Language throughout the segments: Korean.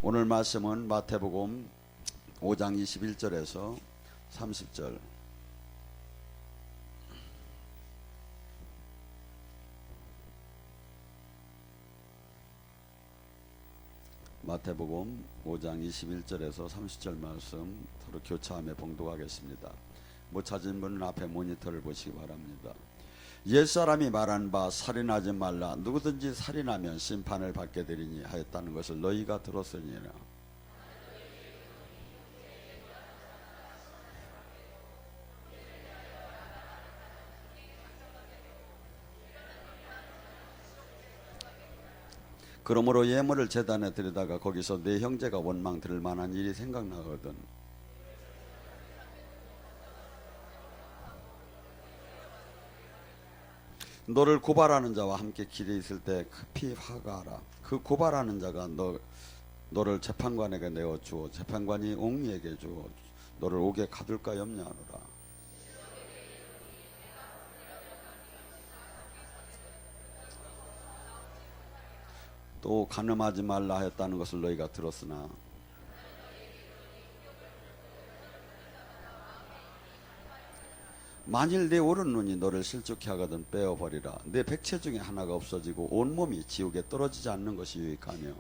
오늘 말씀은 마태복음 5장 21절에서 30절. 마태복음 5장 21절에서 30절 말씀 서로 교차하며 봉독하겠습니다. 못 찾은 분은 앞에 모니터를 보시기 바랍니다. 옛사람이 말한 바 살인하지 말라. 누구든지 살인하면 심판을 받게 되리니 하였다는 것을 너희가 들었으니라. 그러므로 예물을 제단에 드리다가 거기서 내 형제가 원망 들을 만한 일이 생각나거든 너를 고발하는 자와 함께 길에 있을 때 급히 화가하라. 그 고발하는 자가 너를 재판관에게 내어주어 재판관이 옹리에게 주어 너를 옥에 가둘까 염려하노라. 또 간음하지 말라 하였다는 것을 너희가 들었으나 만일 내 오른눈이 너를 실족케 하거든 빼어버리라. 내 백체 중에 하나가 없어지고 온몸이 지옥에 떨어지지 않는 것이 유익하며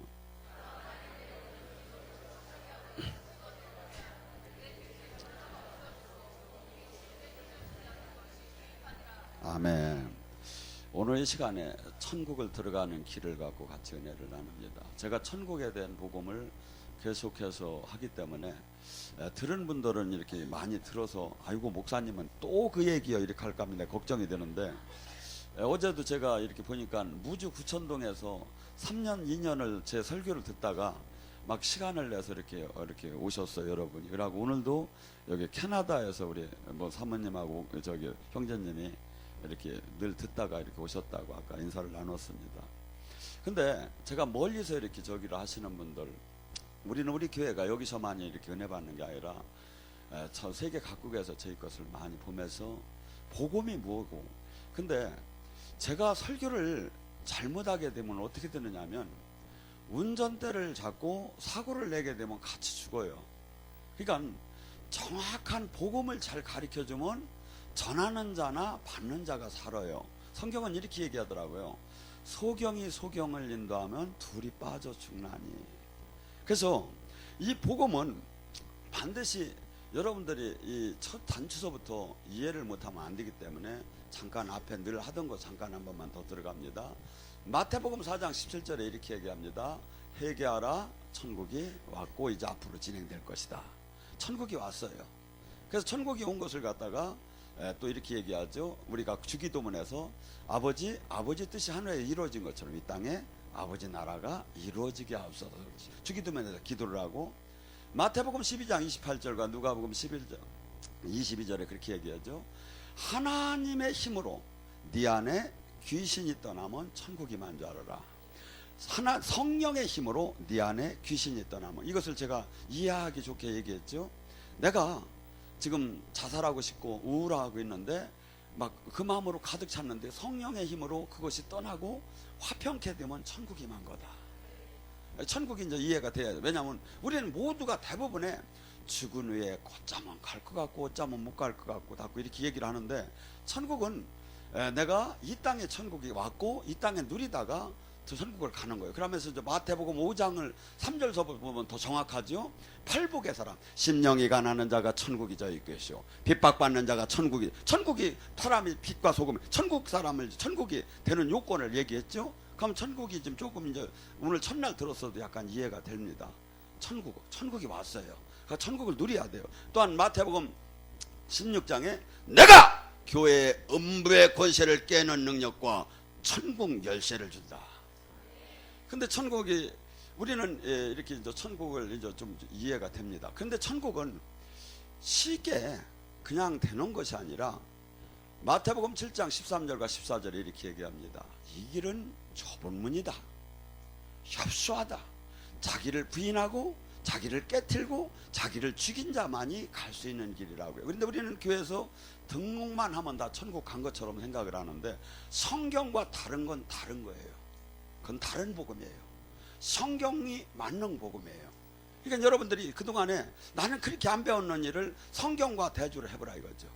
아멘. 오늘 이 시간에 천국을 들어가는 길을 갖고 같이 은혜를 나눕니다. 제가 천국에 대한 복음을 계속해서 하기 때문에 들은 분들은 이렇게 많이 들어서 아이고 목사님은 또 그 얘기요 이렇게 할까 하면 걱정이 되는데, 어제도 제가 이렇게 보니까 무주 구천동에서 3년 2년을 제 설교를 듣다가 막 시간을 내서 이렇게 오셨어요 여러분이. 그리고 오늘도 여기 캐나다에서 우리 뭐 사모님하고 저기 형제님이 이렇게 늘 듣다가 이렇게 오셨다고 아까 인사를 나눴습니다. 근데 제가 멀리서 이렇게 저기를 하시는 분들, 우리는 우리 교회가 여기서만이 이렇게 은혜 받는 게 아니라 전 세계 각국에서 저희 것을 많이 보면서 복음이 뭐고, 근데 제가 설교를 잘못하게 되면 어떻게 되느냐 하면 운전대를 잡고 사고를 내게 되면 같이 죽어요. 그러니까 정확한 복음을 잘 가르쳐주면 전하는 자나 받는 자가 살아요. 성경은 이렇게 얘기하더라고요. 소경이 소경을 인도하면 둘이 빠져 죽나니. 그래서 이 복음은 반드시 여러분들이 이 첫 단추서부터 이해를 못하면 안 되기 때문에 잠깐 앞에 늘 하던 거 잠깐 한 번만 더 들어갑니다. 마태복음 4장 17절에 이렇게 얘기합니다. 회개하라, 천국이 왔고 이제 앞으로 진행될 것이다. 천국이 왔어요. 그래서 천국이 온 것을 갖다가 또 이렇게 얘기하죠. 우리가 주기도문에서 아버지 뜻이 하늘에 이루어진 것처럼 이 땅에 아버지 나라가 이루어지게 하옵소서. 주기도문에서 기도를 하고, 마태복음 12장 28절과 누가복음 11장 22절에 그렇게 얘기하죠. 하나님의 힘으로 네 안에 귀신이 떠나면 천국이만 줄 알아라. 성령의 힘으로 네 안에 귀신이 떠나면, 이것을 제가 이해하기 좋게 얘기했죠. 내가 지금 자살하고 싶고 우울하고 있는데 막 그 마음으로 가득 찼는데 성령의 힘으로 그것이 떠나고 화평케 되면 천국이만 거다. 천국이 이제 이해가 돼야 돼. 왜냐하면 우리는 모두가 대부분의 죽은 후에 곧자면 갈 것 같고 어쩌면 못 갈 것 같고 자꾸 이렇게 얘기를 하는데, 천국은 내가 이 땅에 천국이 왔고 이 땅에 누리다가 저 천국을 가는 거예요. 그러면서 이제 마태복음 5장을 3절서 보면 더 정확하죠. 팔복의 사람, 심령이 가난한 자가 천국이 저희 것이요 핍박받는 자가 천국이 사람이 빛과 소금, 천국 사람을 천국이 되는 요건을 얘기했죠. 그럼 천국이 지금 조금 이제 오늘 첫날 들었어도 약간 이해가 됩니다. 천국이 왔어요. 그러니까 천국을 누려야 돼요. 또한 마태복음 16장에 내가 교회의 음부의 권세를 깨는 능력과 천국 열쇠를 준다. 근데 천국이, 우리는 이렇게 이제 천국을 이제 좀 이해가 됩니다. 그런데 천국은 쉽게 그냥 되는 것이 아니라 마태복음 7장 13절과 14절에 이렇게 얘기합니다. 이 길은 좁은 문이다. 협소하다. 자기를 부인하고 자기를 깨트리고 자기를 죽인 자만이 갈 수 있는 길이라고요. 그런데 우리는 교회에서 등록만 하면 다 천국 간 것처럼 생각을 하는데 성경과 다른 건 다른 거예요. 그건 다른 복음이에요. 성경이 맞는 복음이에요. 그러니까 여러분들이 그동안에 나는 그렇게 안 배웠는 일을 성경과 대조를 해보라 이거죠.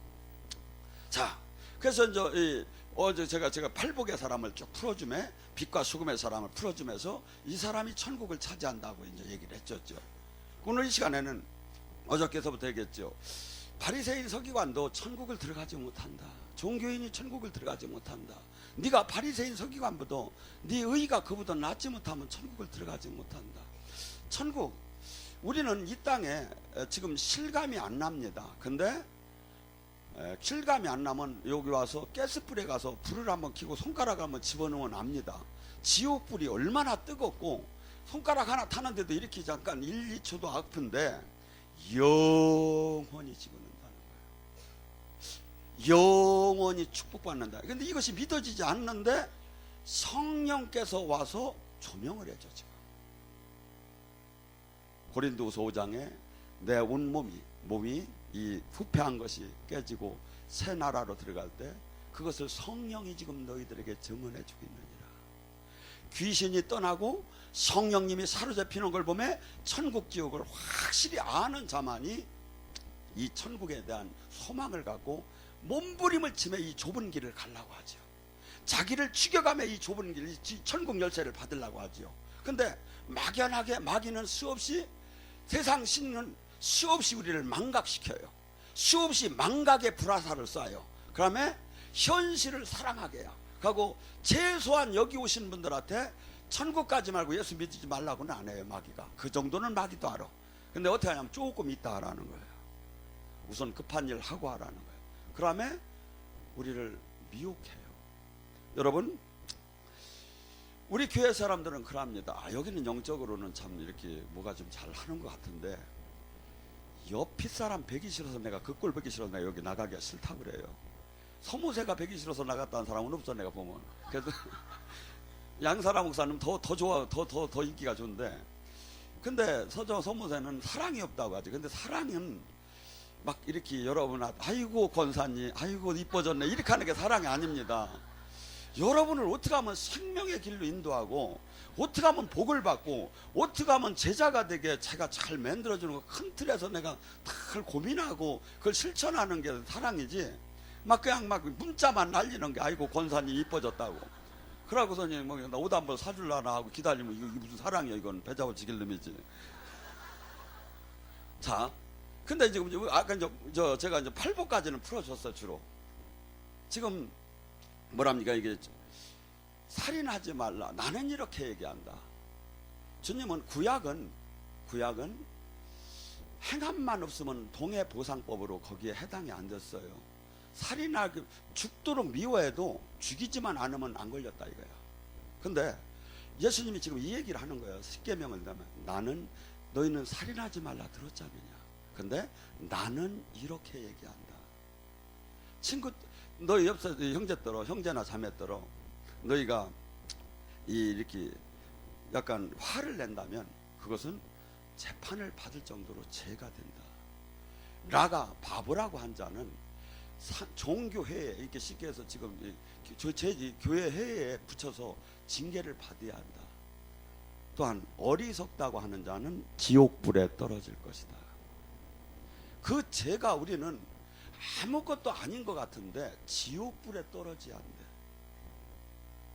자, 그래서 이제 어제 제가 팔복의 사람을 쭉 풀어주매, 빛과 수금의 사람을 풀어주면서 이 사람이 천국을 차지한다고 이제 얘기를 했었죠. 오늘 이 시간에는 어저께서부터 얘기했죠. 바리새인 서기관도 천국을 들어가지 못한다. 종교인이 천국을 들어가지 못한다. 네가 바리새인 서기관보다 네 의가 그보다 낫지 못하면 천국을 들어가지 못한다. 천국, 우리는 이 땅에 지금 실감이 안 납니다. 근데 실감이 안 나면 여기 와서 가스불에 가서 불을 한번 켜고 손가락 한번 집어넣으면 압니다. 지옥불이 얼마나 뜨겁고 손가락 하나 타는데도 이렇게 잠깐 1, 2초도 아픈데 영원히 집어넣는다는 거예요. 영원히 축복받는다. 근데 이것이 믿어지지 않는데 성령께서 와서 조명을 해줘. 지금 고린도후서 5장에 내 온 몸이 이 부패한 것이 깨지고 새 나라로 들어갈 때 그것을 성령이 지금 너희들에게 증언해 주고 있느니라. 귀신이 떠나고 성령님이 사로잡히는 걸 보면 천국 지옥을 확실히 아는 자만이 이 천국에 대한 소망을 갖고 몸부림을 치며 이 좁은 길을 가려고 하죠. 자기를 죽여가며 이 좁은 길, 천국 열쇠를 받으려고 하죠. 근데 막연하게 마귀는 수없이, 세상 신은 수없이 우리를 망각시켜요. 수없이 망각의 불화살을 쏴요. 그러면 현실을 사랑하게 해요. 그리고 최소한 여기 오신 분들한테 천국 가지 말고 예수 믿지 말라고는 안 해요. 마귀가 그 정도는 마귀도 알아. 근데 어떻게 하냐면 조금 있다 하라는 거예요. 우선 급한 일 하고 하라는 거예요. 그러면 우리를 미혹해요. 여러분, 우리 교회 사람들은 그럽니다. 여기는 영적으로는 참 이렇게 뭐가 좀 잘하는 것 같은데 옆 사람 배기 싫어서 내가 그 꼴 보기 싫어서 내가 여기 나가기가 싫다고 그래요. 서무새가 배기 싫어서 나갔다는 사람은 없어 내가 보면. 그래도 양사라 목사님 더 좋아, 더 인기가 좋은데, 근데 서무새는 사랑이 없다고 하지. 근데 사랑은 막 이렇게 여러분 아이고 권사님 아이고 이뻐졌네 이렇게 하는 게 사랑이 아닙니다. 여러분을 어떻게 하면 생명의 길로 인도하고 어떻게 하면 복을 받고 어떻게 하면 제자가 되게 제가 잘 만들어주는 거 큰 틀에서 내가 다 고민하고 그걸 실천하는 게 사랑이지, 막 그냥 막 문자만 날리는 게 아이고 권사님 이뻐졌다고 그러고서니 뭐 나 옷 한 벌 사줄라나 하고 기다리면 이게 무슨 사랑이야. 이건 배 잡아 지길 놈이지. 자, 근데 지금 아까 제가 이제 팔복까지는 풀어줬어요. 주로 지금 뭐랍니까? 이게 살인하지 말라. 나는 이렇게 얘기한다. 주님은 구약은 행함만 없으면 동해보상법으로 거기에 해당이 안 됐어요. 살인하기 죽도록 미워해도 죽이지만 않으면 안 걸렸다 이거야. 근데 예수님이 지금 이 얘기를 하는 거예요. 십계명을 내면 나는 너희는 살인하지 말라 들었잖느냐. 근데 나는 이렇게 얘기한다. 친구, 너희 옆에 형제들어, 형제나 자매들어, 너희가 이렇게 약간 화를 낸다면 그것은 재판을 받을 정도로 죄가 된다. 라가 바보라고 한 자는 종교회에, 이렇게 쉽게 해서 지금 교회 회의에 붙여서 징계를 받아야 한다. 또한 어리석다고 하는 자는 지옥불에 떨어질 것이다. 그 죄가 우리는 아무것도 아닌 것 같은데 지옥불에 떨어져야 한대.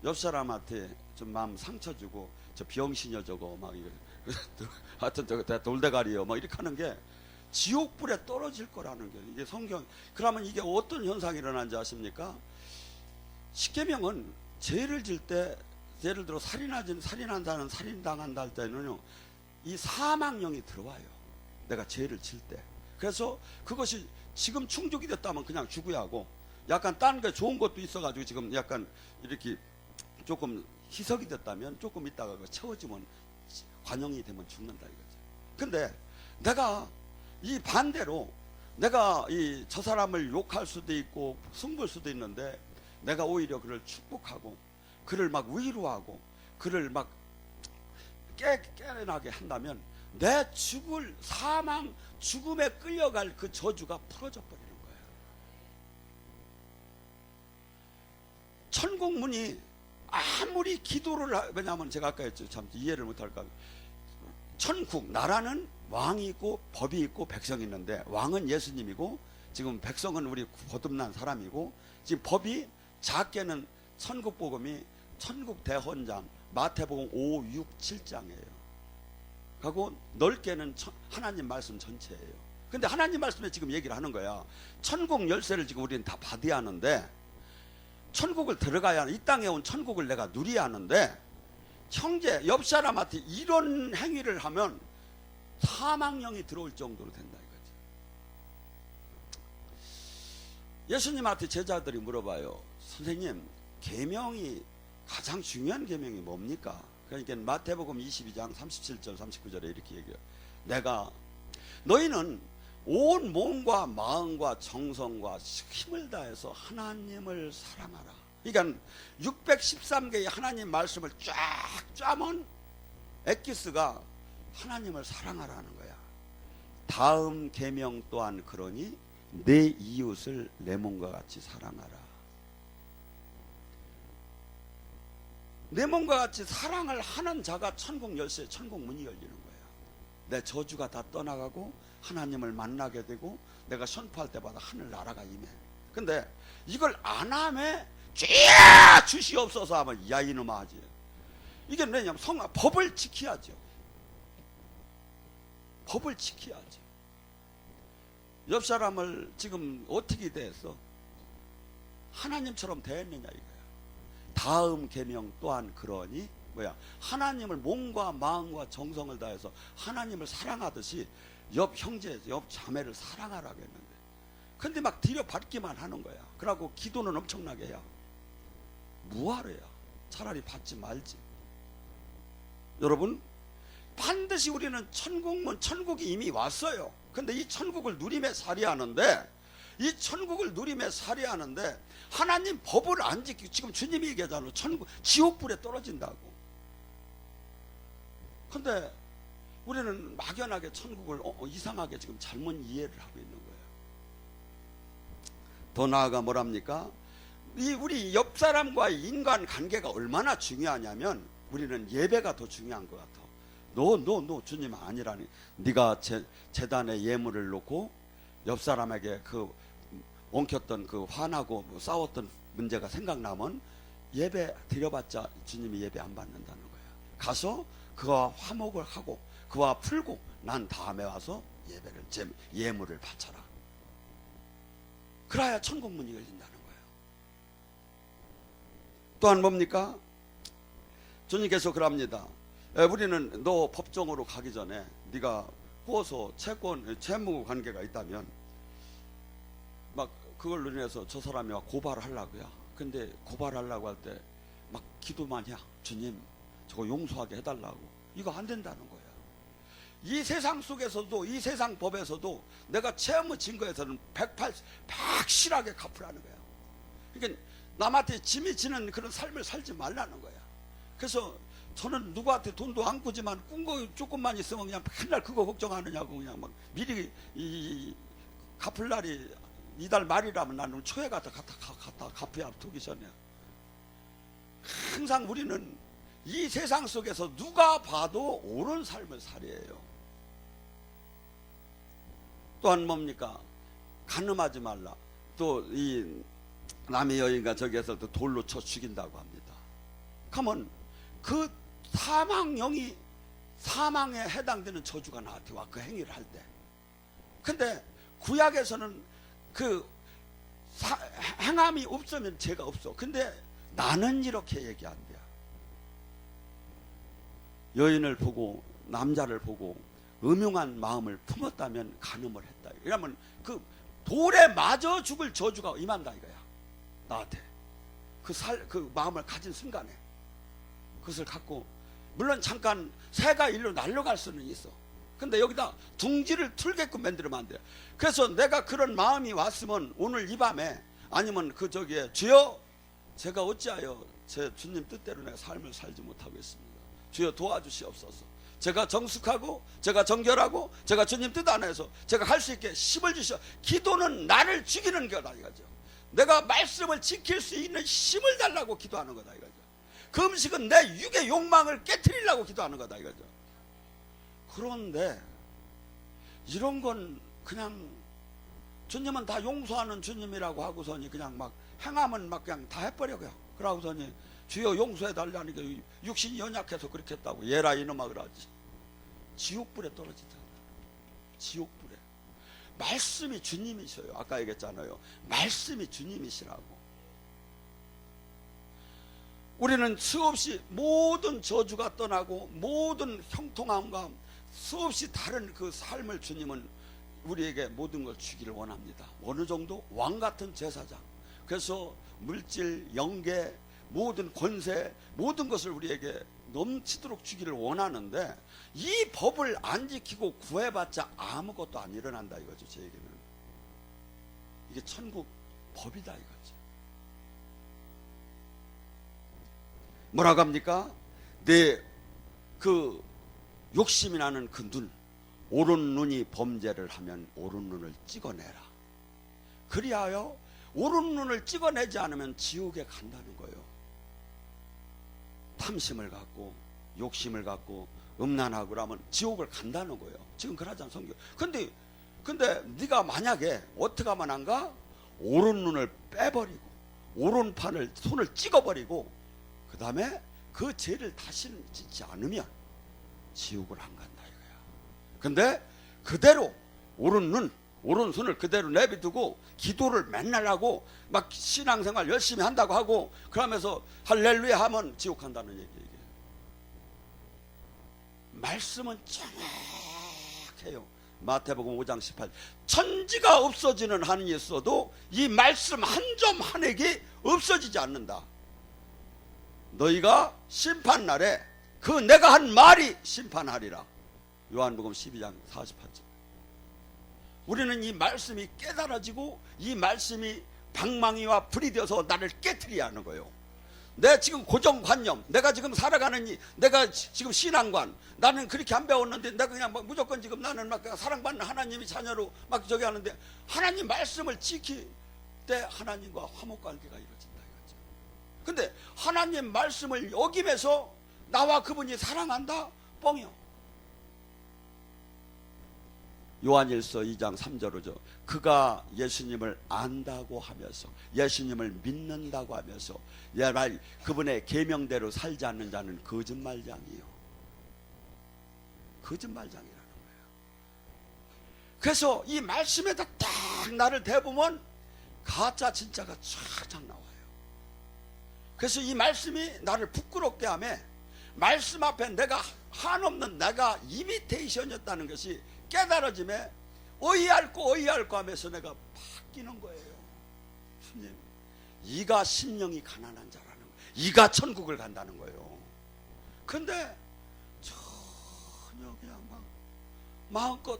옆 사람한테 좀 마음 상처 주고 저 병신이여 저거 막 이거 하여튼 저거 돌대가리여 막 이렇게 하는 게 지옥불에 떨어질 거라는 게 이게 성경. 그러면 이게 어떤 현상이 일어나는지 아십니까? 십계명은 죄를 질 때, 예를 들어 살인한 자는 살인당한다 할 때는요, 이 사망령이 들어와요. 내가 죄를 질 때. 그래서 그것이 지금 충족이 됐다면 그냥 죽어야 하고, 약간 딴 게 좋은 것도 있어가지고 지금 약간 이렇게 조금 희석이 됐다면 조금 있다가 채워지면 관용이 되면 죽는다 이거죠. 근데 내가 이 반대로 내가 저 사람을 욕할 수도 있고 승부할 수도 있는데 내가 오히려 그를 축복하고 그를 막 위로하고 그를 막 깨어나게 한다면 내 죽음에 끌려갈 그 저주가 풀어져 버리는 거예요. 천국 문이 아무리 기도를 왜냐하면 제가 아까 했죠. 참 이해를 못할까. 천국 나라는 왕이 있고 법이 있고 백성이 있는데, 왕은 예수님이고 지금 백성은 우리 거듭난 사람이고, 지금 법이 작게는 천국복음이 천국 대헌장 마태복음 5, 6, 7장이에요. 하고 넓게는 하나님 말씀 전체예요. 근데 하나님 말씀에 지금 얘기를 하는 거야. 천국 열쇠를 지금 우리는 다 받아야 하는데, 천국을 들어가야 하는, 이 땅에 온 천국을 내가 누려야 하는데, 형제 옆 사람한테 이런 행위를 하면 사망령이 들어올 정도로 된다 이거지. 예수님한테 제자들이 물어봐요. 선생님, 계명이 가장 중요한 계명이 뭡니까? 그러니까 마태복음 22장 37절 39절에 이렇게 얘기해요. 내가 너희는 온 몸과 마음과 정성과 힘을 다해서 하나님을 사랑하라. 그러니까 613개의 하나님 말씀을 쫙 짜면 엑기스가 하나님을 사랑하라는 거야. 다음 계명 또한 그러니 내 이웃을 내 몸과 같이 사랑하라. 내 몸과 같이 사랑을 하는 자가 천국 열쇠, 천국 문이 열리는 거야. 내 저주가 다 떠나가고 하나님을 만나게 되고 내가 선포할 때마다 하늘 나라가 임해. 근데 이걸 안 하면 죄야 주시옵소서 하면 야 이놈아 하지. 이게 왜냐면 법을 지켜야죠. 법을 지켜야죠. 옆 사람을 지금 어떻게 대했어? 하나님처럼 대했느냐 이거야. 다음 계명 또한 그러니 뭐야? 하나님을 몸과 마음과 정성을 다해서 하나님을 사랑하듯이 옆 형제, 옆 자매를 사랑하라고 했는데, 근데 막 들여받기만 하는 거야. 그러고 기도는 엄청나게 해야 뭐하래야? 차라리 받지 말지. 여러분, 반드시 우리는 천국이 이미 왔어요. 근데 이 천국을 누림에 살이하는데, 이 천국을 누림에 살이하는데 하나님 법을 안 지키고, 지금 주님이 얘기하잖아요. 지옥불에 떨어진다고. 근데 우리는 막연하게 천국을 이상하게 지금 잘못 이해를 하고 있는 거예요. 더 나아가 뭐랍니까? 우리 옆 사람과의 인간 관계가 얼마나 중요하냐면, 우리는 예배가 더 중요한 것 같아. 너 주님 아니라니. 네가 제단에 예물을 놓고 옆 사람에게 그 엉켰던 그 화나고 싸웠던 문제가 생각나면 예배 드려봤자 주님이 예배 안 받는다는 거야. 가서 그와 화목을 하고 그와 풀고 난 다음에 와서 예물을 바쳐라. 그래야 천국 문이 열린다는 거예요. 또한 뭡니까? 주님께서 그럽니다. 우리는 너 법정으로 가기 전에 네가 호소, 채권, 채무 관계가 있다면 막 그걸 인해서 저 사람이 막 고발을 하려고요. 근데 고발하려고 할 때 막 기도만 해. 주님 저거 용서하게 해달라고. 이거 안 된다는 거야. 이 세상 속에서도, 이 세상 법에서도 내가 채무 증거에서는 확실하게 갚으라는 거야. 그러니까 남한테 짐이 지는 그런 삶을 살지 말라는 거야. 그래서 저는 누구한테 돈도 안 꾸지만 꾼 거 조금만 있으면 그냥 맨날 그거 걱정하느냐고 그냥 막 미리 갚을 날이 이달 말이라면 나는 초에 갖다 갚아야 두기 전에. 항상 우리는 이 세상 속에서 누가 봐도 옳은 삶을 살아요. 또한 뭡니까? 간음하지 말라. 또 이 남의 여인과 저기에서 또 돌로 쳐 죽인다고 합니다. 그러면 그 사망령이, 사망에 해당되는 저주가 나한테 와, 그 행위를 할 때. 근데 구약에서는 그 행함이 없으면 죄가 없어. 근데 나는 이렇게 얘기한대요. 여인을 보고 남자를 보고 음흉한 마음을 품었다면 간음을 했다. 이러면 그 돌에 맞아 죽을 저주가 임한다 이거야. 나한테 그 마음을 가진 순간에 그것을 갖고, 물론 잠깐 새가 일로 날아갈 수는 있어. 근데 여기다 둥지를 틀게끔 만들면 안 돼요. 그래서 내가 그런 마음이 왔으면 오늘 이 밤에, 아니면 그 저기에 주여 제가 어찌하여 제 주님 뜻대로 내가 삶을 살지 못하고 있습니다. 주여 도와주시옵소서. 제가 정숙하고 제가 정결하고 제가 주님 뜻 안에서 제가 할 수 있게 힘을 주시오. 기도는 나를 죽이는 거다 이거죠. 내가 말씀을 지킬 수 있는 힘을 달라고 기도하는 거다 이거죠. 그 음식은 내 육의 욕망을 깨트리려고 기도하는 거다 이거죠. 그런데 이런 건 그냥 주님은 다 용서하는 주님이라고 하고서니 그냥 막 행하면 막 그냥 다 해버려요. 그러고서니 주여 용서해 달라니까 육신이 연약해서 그렇게 했다고. 얘라 이놈아 그러지. 지옥불에 떨어지잖아. 지옥불에. 말씀이 주님이셔요. 아까 얘기했잖아요. 말씀이 주님이시라고. 우리는 수없이 모든 저주가 떠나고 모든 형통함과 수없이 다른 그 삶을 주님은 우리에게 모든 걸 주기를 원합니다. 어느 정도? 왕같은 제사장. 그래서 물질, 영계, 모든 권세, 모든 것을 우리에게 넘치도록 주기를 원하는데 이 법을 안 지키고 구해봤자 아무것도 안 일어난다 이거죠. 제 얘기는. 이게 천국 법이다 이거죠. 뭐라고 합니까? 내 그 욕심이 나는 그 눈, 오른 눈이 범죄를 하면 오른 눈을 찍어내라. 그리하여 오른 눈을 찍어내지 않으면 지옥에 간다는 거예요. 탐심을 갖고 욕심을 갖고 음란하고 그러면 지옥을 간다는 거예요. 지금 그러잖아 성경. 근데 네가 만약에 어떻게 하면 안 가? 오른 눈을 빼버리고 오른팔을 손을 찍어버리고 그 다음에 그 죄를 다시는 짓지 않으면 지옥을 안 간다 이거야. 근데 그대로 오른손을 그대로 내비두고 기도를 맨날 하고 막 신앙생활 열심히 한다고 하고 그러면서 할렐루야 하면 지옥 간다는 얘기예요. 말씀은 정확해요. 마태복음 5장 18. 천지가 없어지는 한이 있어도 이 말씀 한 점 한 획이 없어지지 않는다. 너희가 심판날에 그 내가 한 말이 심판하리라. 요한복음 12장 48절. 우리는 이 말씀이 깨달아지고 이 말씀이 방망이와 불이 되어서 나를 깨트리게 하는 거예요. 내 지금 고정관념, 내가 지금 살아가는 내가 지금 신앙관, 나는 그렇게 안 배웠는데 내가 그냥 막 무조건 지금 나는 막 사랑받는 하나님이 자녀로 막 저기 하는데 하나님 말씀을 지킬 때 하나님과 화목관계가 이루어진다 이거죠. 근데 하나님 말씀을 어기면서 나와 그분이 사랑한다? 뻥이요. 요한일서 2장 3절로죠. 그가 예수님을 안다고 하면서 예수님을 믿는다고 하면서 그분의 계명대로 살지 않는 자는 거짓말장이요. 거짓말장이라는 거예요. 그래서 이 말씀에다 딱 나를 대보면 가짜 진짜가 쫙쫙 나와요. 그래서 이 말씀이 나를 부끄럽게 하며 말씀 앞에 내가 한없는 내가 이미테이션이었다는 것이 깨달아짐에 어이할고 하면서 내가 바뀌는 거예요. 주님, 이가 심령이 가난한 자라는 거예요. 이가 천국을 간다는 거예요. 근데 전혀 그냥 막 마음껏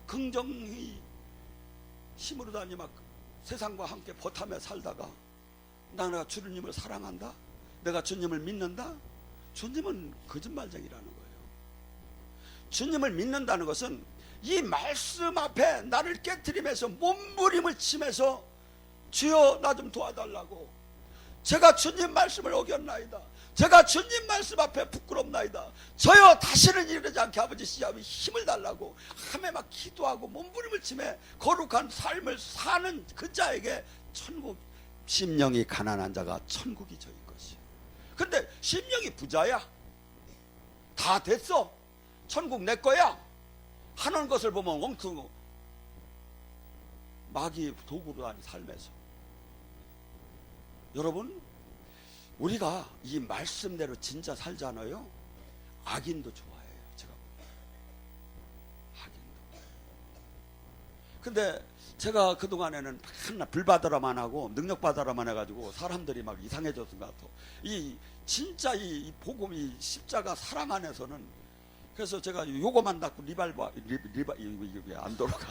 긍정의 힘으로 다니 막 세상과 함께 버타며 살다가 내가 주님을 사랑한다? 내가 주님을 믿는다? 주님은 거짓말쟁이라는 거예요. 주님을 믿는다는 것은 이 말씀 앞에 나를 깨트리면서 몸부림을 치면서 주여 나 좀 도와달라고. 제가 주님 말씀을 어겼나이다. 제가 주님 말씀 앞에 부끄럽나이다. 저여 다시는 이러지 않게 아버지 시합이 힘을 달라고 하며 막 기도하고 몸부림을 치며 거룩한 삶을 사는 그 자에게 천국, 심령이 가난한 자가 천국이 저인 것이요. 근데 심령이 부자야. 다 됐어. 천국 내 거야. 하는 것을 보면 엉뚱 마귀 도구로 다니 삶에서. 여러분, 우리가 이 말씀대로 진짜 살잖아요. 악인도 좋아해요. 제가 악인도. 근데 제가 그동안에는 맨날 불받으라만 하고 능력받으라만 해가지고 사람들이 막 이상해졌던 것 같아. 이 진짜 이 복음이 십자가 사랑 안에서는. 그래서 제가 요거만 닫고 리바이버 이게 안 돌아가.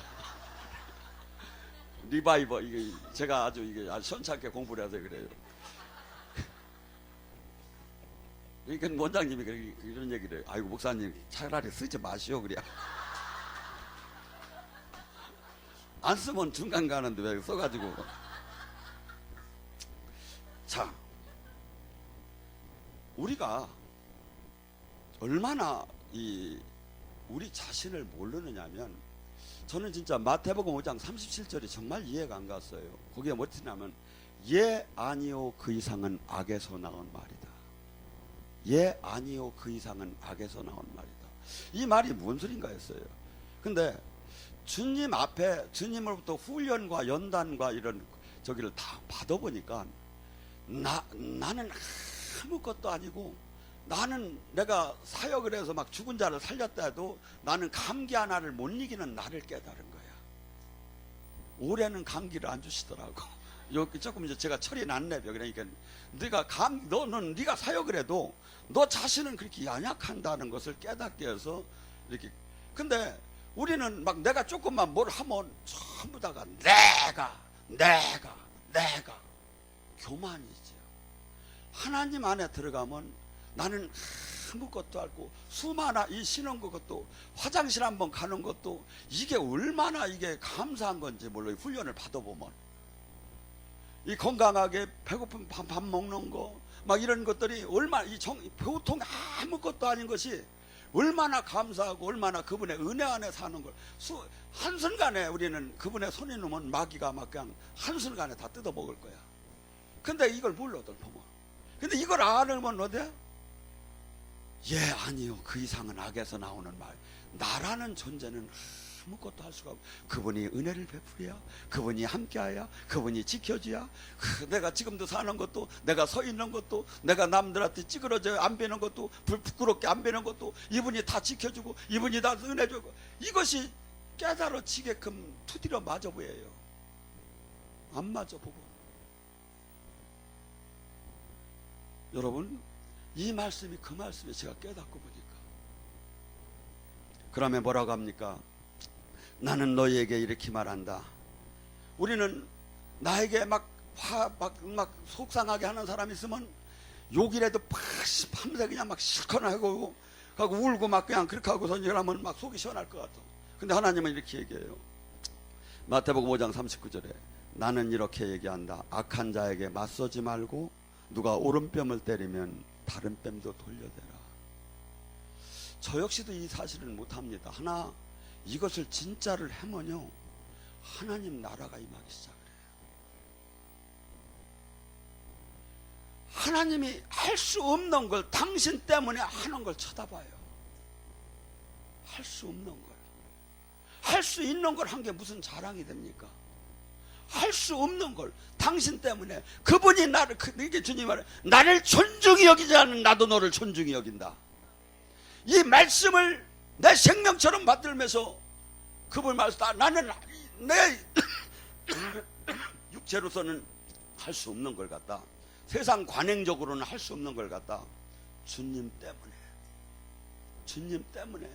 리바이버 이게 제가 아주 이게 아주 시원찮게 공부를 해서 그래요. 그러니까 원장님이 이런 얘기를 해요. 아이고 목사님 차라리 쓰지 마시오 그래. 안 쓰면 중간 가는데 왜 써가지고. 자, 우리가 얼마나 우리 자신을 모르느냐면, 저는 진짜 마태복음 5장 37절이 정말 이해가 안 갔어요. 거기에 뭐 쓰냐면 예 아니요 그 이상은 악에서 나온 말이다. 예 아니요 그 이상은 악에서 나온 말이다. 이 말이 무슨 소린가 했어요. 근데 주님 앞에 주님으로부터 훈련과 연단과 이런 저기를 다 받아보니까 나는 아무것도 아니고, 나는 내가 사역을 해서 막 죽은 자를 살렸다 해도 나는 감기 하나를 못 이기는 나를 깨달은 거야. 올해는 감기를 안 주시더라고. 여기 조금 이제 제가 철이 났네요. 그러니까 너는 네가 사역을 해도 너 자신은 그렇게 연약한다는 것을 깨닫게 해서 이렇게. 근데 우리는 막 내가 조금만 뭘 하면 전부 다가 내가 교만이죠. 하나님 안에 들어가면 나는 아무것도 알고, 수많아 이 신은 것도, 화장실 한번 가는 것도 이게 얼마나 이게 감사한 건지 몰라요. 훈련을 받아보면 이 건강하게 배고픈 밥 먹는 거 막 이런 것들이 얼마나 보통 아무것도 아닌 것이 얼마나 감사하고, 얼마나 그분의 은혜 안에 사는 걸 한순간에 우리는 그분의 손이 놓으면 마귀가 막 그냥 한순간에 다 뜯어 먹을 거야. 근데 이걸 몰라들 보면, 근데 이걸 알면 어때? 예 아니요 그 이상은 악에서 나오는 말. 나라는 존재는 아무것도 할 수가 없고, 그분이 은혜를 베풀어야, 그분이 함께하야, 그분이 지켜줘야, 내가 지금도 사는 것도, 내가 서 있는 것도, 내가 남들한테 찌그러져 안 베는 것도, 부끄럽게 안 베는 것도 이분이 다 지켜주고, 이분이 다 은혜 주고, 이것이 깨달아지게끔 투디러 맞아 보여요. 안 맞아 보고. 여러분, 이 말씀이 그 말씀이 제가 깨닫고 보니까, 그러면 뭐라고 합니까? 나는 너희에게 이렇게 말한다. 우리는 나에게 막 속상하게 하는 사람이 있으면 욕이라도 밤새 그냥 막 실컷 하고 울고 막 그냥 그렇게 하고서 이러면 막 속이 시원할 것 같아. 근데 하나님은 이렇게 얘기해요. 마태복음 5장 39절에 나는 이렇게 얘기한다. 악한 자에게 맞서지 말고 누가 오른뺨을 때리면 다른 뺨도 돌려대라. 저 역시도 이 사실을 못합니다. 이것을 진짜를 하면요, 하나님 나라가 임하기 시작을 해요. 하나님이 할 수 없는 걸 당신 때문에 하는 걸 쳐다봐요. 할 수 없는 걸. 할 수 있는 걸 한 게 무슨 자랑이 됩니까? 할 수 없는 걸 당신 때문에, 그분이 이게 주님 말해, 나를 존중히 여기지 않는 나도 너를 존중히 여긴다. 이 말씀을 내 생명처럼 받들면서 그분 말씀, 나는 내 육체로서는 할 수 없는 걸 갖다, 세상 관행적으로는 할 수 없는 걸 갖다 주님 때문에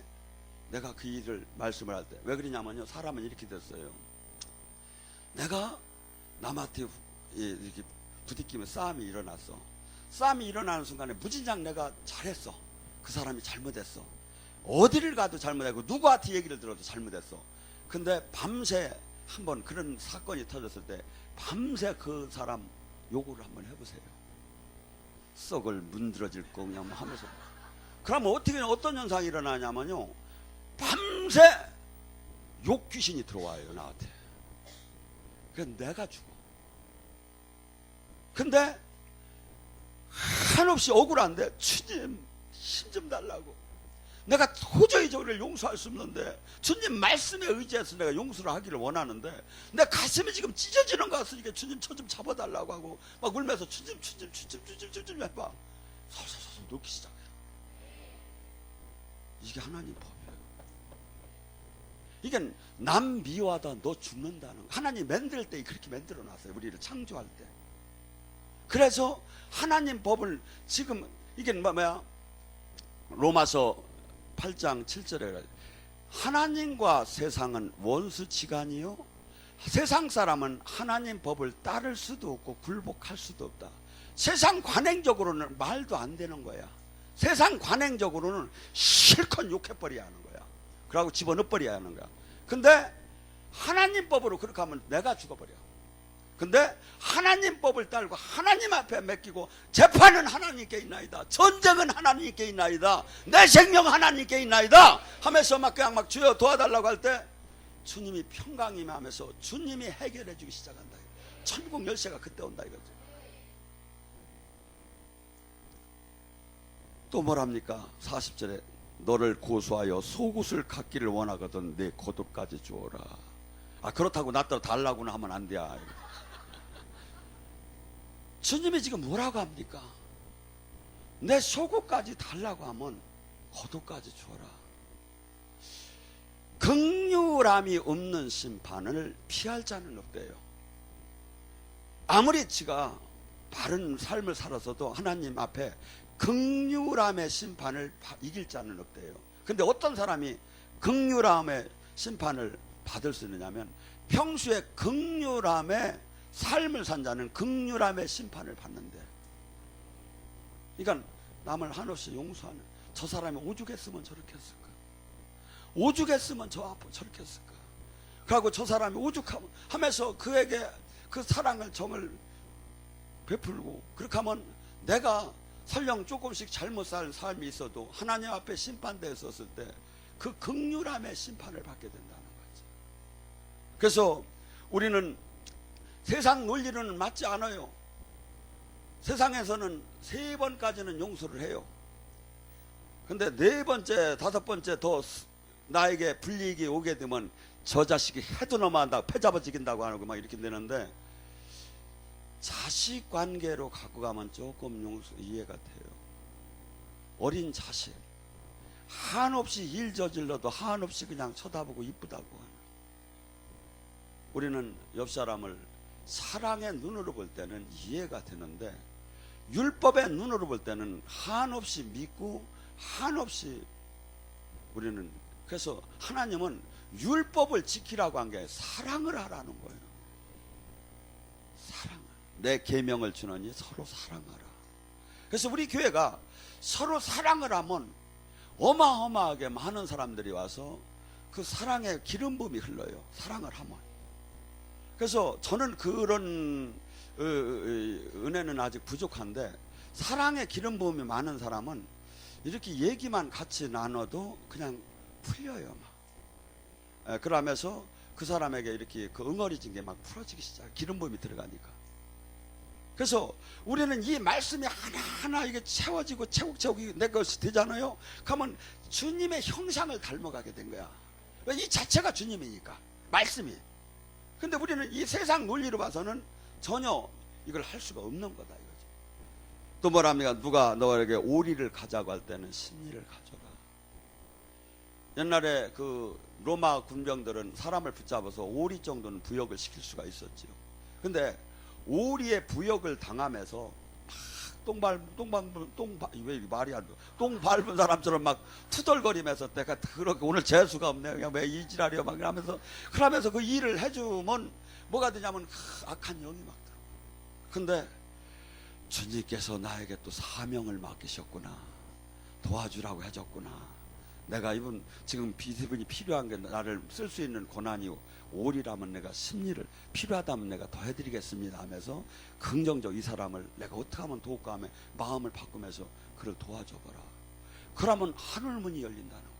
내가 그 일을 말씀을 할 때, 왜 그러냐면요, 사람은 이렇게 됐어요. 내가 남한테 이렇게 부딪히면 싸움이 일어났어. 싸움이 일어나는 순간에 무진장 내가 잘했어. 그 사람이 잘못했어. 어디를 가도 잘못하고 누구한테 얘기를 들어도 잘못했어. 근데 밤새 한번 그런 사건이 터졌을 때 밤새 그 사람 욕을 한번 해보세요. 썩을 문드러질 거 그냥 하면서. 그러면 어떤 현상이 일어나냐면요, 밤새 욕 귀신이 들어와요 나한테. 그래서 내가 죽어. 근데 한없이 억울한데, 주님 힘 좀 달라고. 내가 도저히 저를 용서할 수 없는데 주님 말씀에 의지해서 내가 용서를 하기를 원하는데, 내 가슴이 지금 찢어지는 것 같으니까 주님 저 좀 잡아달라고 하고 막 울면서 주님 해봐. 서서서 놓기 시작해. 이게 하나님 법이에요. 이게 남 미워하다 너 죽는다는 거. 하나님 만들 때 그렇게 만들어 놨어요. 우리를 창조할 때. 그래서 하나님 법을 지금 이게 뭐야? 로마서 8장 7절에 하나님과 세상은 원수지간이요, 세상 사람은 하나님 법을 따를 수도 없고 굴복할 수도 없다. 세상 관행적으로는 말도 안 되는 거야. 세상 관행적으로는 실컷 욕해버려야 하는 거야. 그러고 집어넣어버려야 하는 거야. 근데 하나님 법으로 그렇게 하면 내가 죽어버려. 근데 하나님 법을 따르고 하나님 앞에 맡기고 재판은 하나님께 있나이다, 전쟁은 하나님께 있나이다, 내 생명 하나님께 있나이다 하면서 막 그냥 막 주여 도와달라고 할 때 주님이 평강이며 하면서 주님이 해결해 주기 시작한다. 천국 열쇠가 그때 온다 이거죠. 또 뭐랍니까? 40절에 너를 고소하여 속옷을 갖기를 원하거든 내 겉옷까지 주어라. 그렇다고 나더러 달라고는 하면 안 돼. 주님이 지금 뭐라고 합니까? 내 속옷까지 달라고 하면 겉옷까지 주어라. 긍휼함이 없는 심판을 피할 자는 없대요. 아무리 지가 바른 삶을 살아서도 하나님 앞에 긍휼함의 심판을 이길 자는 없대요. 근데 어떤 사람이 긍휼함의 심판을 받을 수 있느냐면 평소에 긍휼함의 삶을 산 자는 긍휼함의 심판을 받는데, 그러니까 남을 한없이 용서하는, 저 사람이 오죽했으면 저렇게 했을까, 오죽했으면 저 앞으로 저렇게 했을까, 그리고 저 사람이 오죽하면서 그에게 그 사랑을 정을 베풀고, 그렇게 하면 내가 설령 조금씩 잘못 살 삶이 있어도 하나님 앞에 심판대에 섰을 때 그 긍휼함의 심판을 받게 된다는 거죠. 그래서 우리는 세상 논리로는 맞지 않아요. 세상에서는 3번까지는 용서를 해요. 근데 4번째, 5번째 더 나에게 불이익이 오게 되면 저 자식이 해도 넘어간다고, 패잡아지긴다고 하고 막 이렇게 되는데, 자식 관계로 갖고 가면 조금 이해가 돼요. 어린 자식 한없이 일 저질러도 한없이 그냥 쳐다보고 이쁘다고 하는, 우리는 옆 사람을 사랑의 눈으로 볼 때는 이해가 되는데 율법의 눈으로 볼 때는 한없이 믿고 한없이 우리는, 그래서 하나님은 율법을 지키라고 한 게 사랑을 하라는 거예요. 사랑을, 내 계명을 주노니 서로 사랑하라. 그래서 우리 교회가 서로 사랑을 하면 어마어마하게 많은 사람들이 와서 그 사랑의 기름 부음이 흘러요. 사랑을 하면. 그래서 저는 그런 은혜는 아직 부족한데, 사랑의 기름 부음이 많은 사람은 이렇게 얘기만 같이 나눠도 그냥 풀려요. 막. 그러면서 그 사람에게 이렇게 그 응어리진 게 막 풀어지기 시작, 기름 부음이 들어가니까. 그래서 우리는 이 말씀이 하나하나 이게 채워지고 채우고 내 것이 되잖아요. 그러면 주님의 형상을 닮아가게 된 거야. 이 자체가 주님이니까, 말씀이. 근데 우리는 이 세상 논리로 봐서는 전혀 이걸 할 수가 없는 거다 이거죠. 또 뭐랍니까? 누가 너에게 오리를 가자고 할 때는 심리를 가져라. 옛날에 그 로마 군병들은 사람을 붙잡아서 오리 정도는 부역을 시킬 수가 있었지요. 근데 오리의 부역을 당하면서 왜 말이 안 돼? 똥 밟은 사람처럼 막 투덜거리면서 내가 그렇게 오늘 재수가 없네, 그냥 왜 이 지랄이야 막 이러면서, 그러면서 그 일을 해주면 뭐가 되냐면 악한 영이 막 들어. 근데 주님께서 나에게 또 사명을 맡기셨구나, 도와주라고 해줬구나, 내가 이분 지금 이분이 필요한 게 나를 쓸 수 있는 고난이 오리라면 내가 심리를, 필요하다면 내가 더 해드리겠습니다 하면서 긍정적, 이 사람을 내가 어떻게 하면 도울까 하며 마음을 바꾸면서 그를 도와줘봐라. 그러면 하늘문이 열린다는 거예요.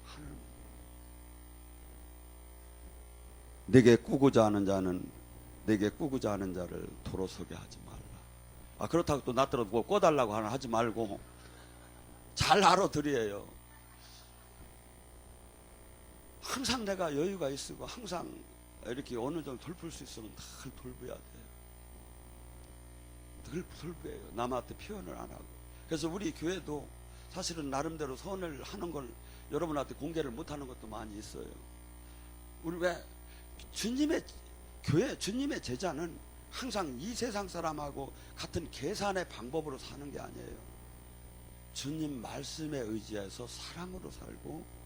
하늘문. 내게 꾸고자 하는 자는, 내게 꾸고자 하는 자를 도로 서게 하지 말라. 그렇다고 또 나더러 뭐 꿔달라고 하지 말고 잘 알아들여요. 항상 내가 여유가 있고 항상 이렇게 어느 정도 돌볼 수 있으면 늘 돌봐야 돼요. 늘 돌봐요. 남한테 표현을 안 하고. 그래서 우리 교회도 사실은 나름대로 선을 하는 걸 여러분한테 공개를 못하는 것도 많이 있어요. 우리 왜 주님의 교회, 주님의 제자는 항상 이 세상 사람하고 같은 계산의 방법으로 사는 게 아니에요. 주님 말씀에 의지해서 사랑으로 살고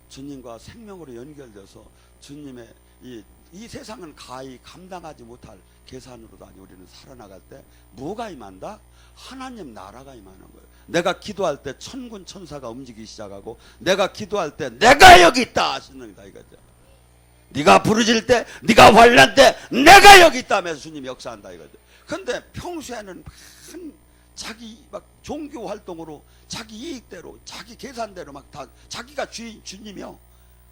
주님과 생명으로 연결돼서 주님의 이 세상은 가히 감당하지 못할 계산으로 다니 우리는 살아나갈 때 뭐가 임한다? 하나님 나라가 임하는 거예요. 내가 기도할 때 천군 천사가 움직이기 시작하고, 내가 기도할 때 내가 여기 있다 하시는 거다 이거죠. 네가 부르질 때, 네가 환난 때 내가 여기 있다면서 주님이 역사한다 이거죠. 근데 평소에는 자기 막 종교 활동으로 자기 이익대로 자기 계산대로 막 다 자기가 주님이요.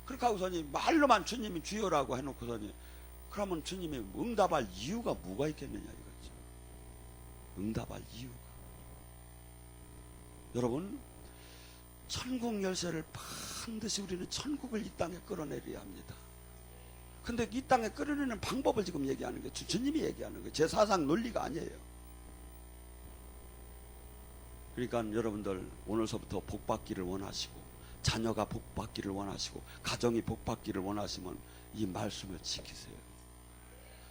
그렇게 하고서니 말로만 주님이 주여라고 해놓고서니 그러면 주님이 응답할 이유가 뭐가 있겠느냐 이거죠. 응답할 이유가. 여러분, 천국 열쇠를 반드시 우리는 천국을 이 땅에 끌어내려야 합니다. 근데 이 땅에 끌어내는 방법을 지금 얘기하는 게 주님이 얘기하는 거예요. 제 사상 논리가 아니에요. 그러니까 여러분들 오늘서부터 복받기를 원하시고 자녀가 복받기를 원하시고 가정이 복받기를 원하시면 이 말씀을 지키세요.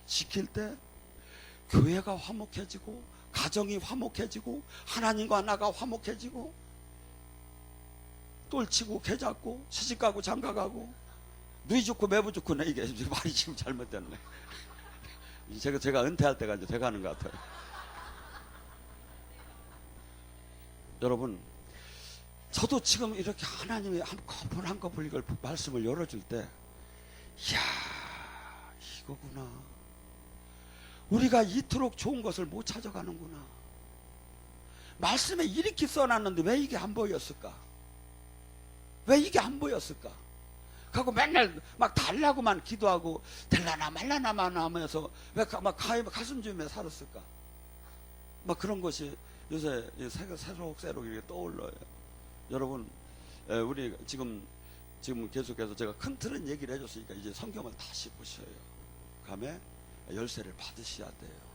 지킬 때 교회가 화목해지고 가정이 화목해지고 하나님과 나가 화목해지고 똘치고 개잡고 시집가고 장가가고 누이 좋고 매부 좋고 내 이게 말이 지금 잘못됐네. 제가 은퇴할 때가 이제 돼가는 것 같아요. 여러분, 저도 지금 이렇게 하나님이 한꺼풀 이걸 말씀을 열어줄 때, 이야, 이거구나. 우리가 이토록 좋은 것을 못 찾아가는구나. 말씀에 이렇게 써놨는데 왜 이게 안 보였을까? 왜 이게 안 보였을까? 하고 맨날 막 달라고만 기도하고 될라나 말라나만 하면서 왜 막 가슴 주며 살았을까? 막 그런 것이 요새 새록새록 이렇게 떠올라요. 여러분, 우리 지금 계속해서 제가 큰 틀은 얘기를 해줬으니까 이제 성경을 다시 보셔요. 감에 열쇠를 받으셔야 돼요.